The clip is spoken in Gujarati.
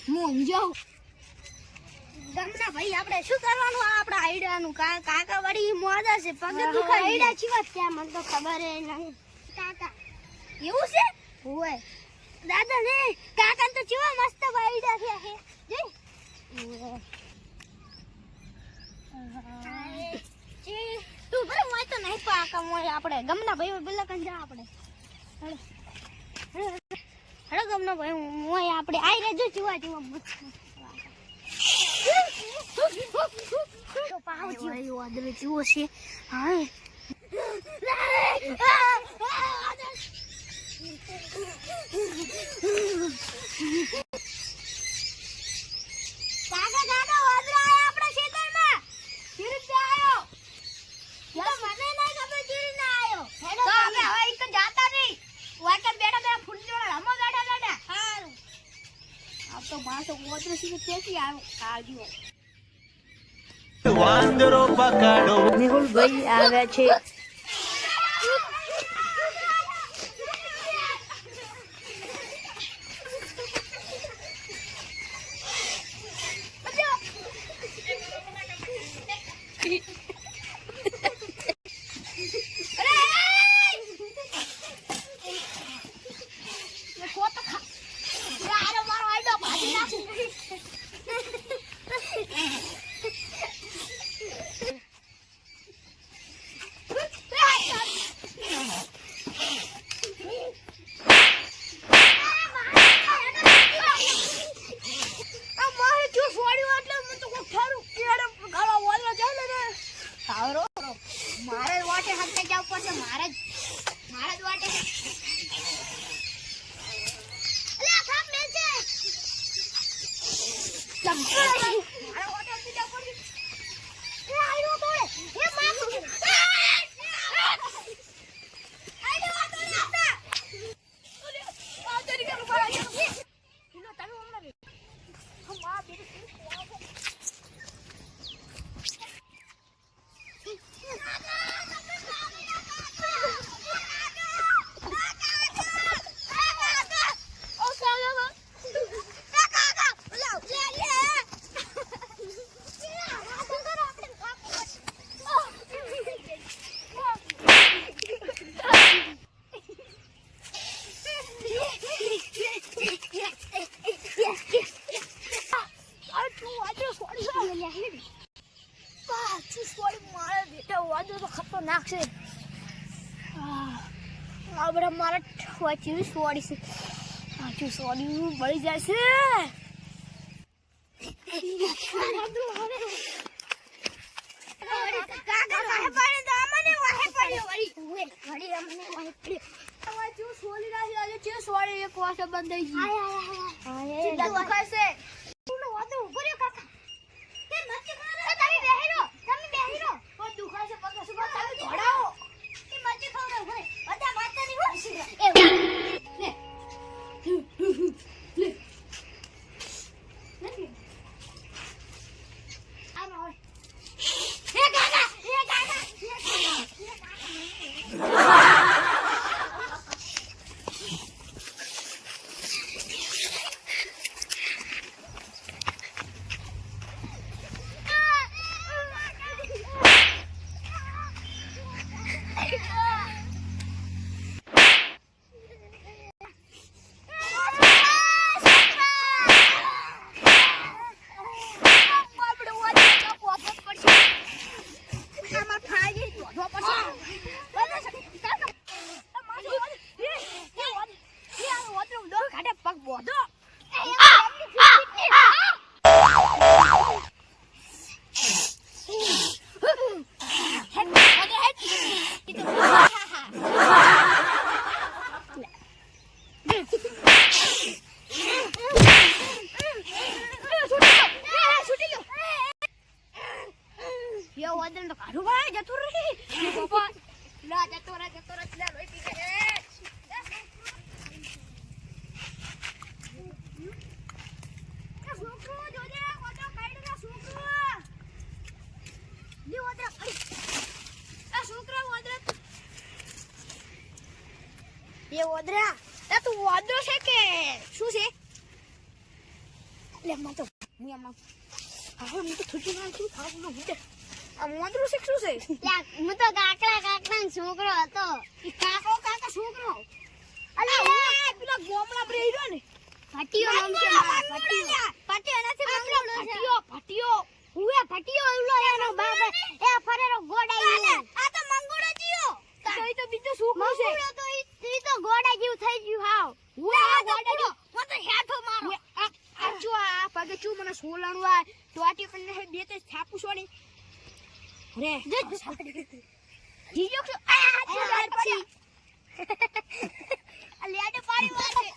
હું જાઉં ગમના ભાઈ આપણે શું કરવાનું આપડા આઈડિયાનું કાકા વળી મોજા છે પગ દુખાય આઈડિયા ચીવા ક્યાં મને તો ખબર હે નહીં કાકા એવું છે ઓય દાદા ને કાકા તો ચીવા મસ્ત આઈડિયા છે હે જી તું બરે મોય તો નહીં પાકા મોય આપણે ગમના ભાઈ પેલા કન જા આપણે હેડો ગમના ભાઈ મોય આપણે આઈ રેજો ચીવા મસ્ત તો પાવ જીવો વાદળ જીવો છે હા કાકા કાકા વાદળ આયા આપણા ખેતરમાં ચીરી આયો યા મને નહીં ખબર ચીરી ના આયો હેડો તો હવે એક જાતા નહીં વાકર બેડા બેડા ફૂંડોળા રમો ગાડા ગાડા હારું આ તો માસો મોતરો સીધે કેસી આવ્યો કાળજીઓ વાંદરો પકડો મેહુલ ભાઈ આવે છે મારે વાટે હટકે જાવ પડશે મારે જ વાટે અલે આ સાપ મેલ છે મારે વાટે હટકે જાવ પડશે એ આયો તો એ માર આયો વાટો ને આપડા ઓલે આ તરી કે ઉપર આયો લો તમે હમણાં હમ આ બેટી ખતરનાક છે આપડે મારા વાંચી સોડી છે વાંચી સોડી બળી જાય છે ये वोदरा ता तू वादो છે કે શું છે લે માં તો હું આમ હા હું તો થોડી વાર છું થાક નો ઉઠે આ મોદરું શીખશું છે લ્યા હું તો કાકડાનો છોકરો હતો ઈ કાકા છોકરો અલે પેલા ગોમડા પર રહ્યો ને ભટિયો નામ છે ભટિયો નથી મંગળો છે ભટિયો હુએ ભટિયો એવલો એનો બાપ એ ફરેરો ગોડાઈ આ તો મંગળો જીયો તો ઈ તો બીજો છોકરો છે મંગળો તો ઈ તો ગોડા જેવું થઈ ગયું હાવ હુએ આ ગોડા જો મો તો હેઠો મારો આ જો આ પગે ચૂ મને સોલાણું આ ટોટી કરીને બે તે છાપુ છોડી રે જીજો આ પછી આ લેડે પાડી વાળે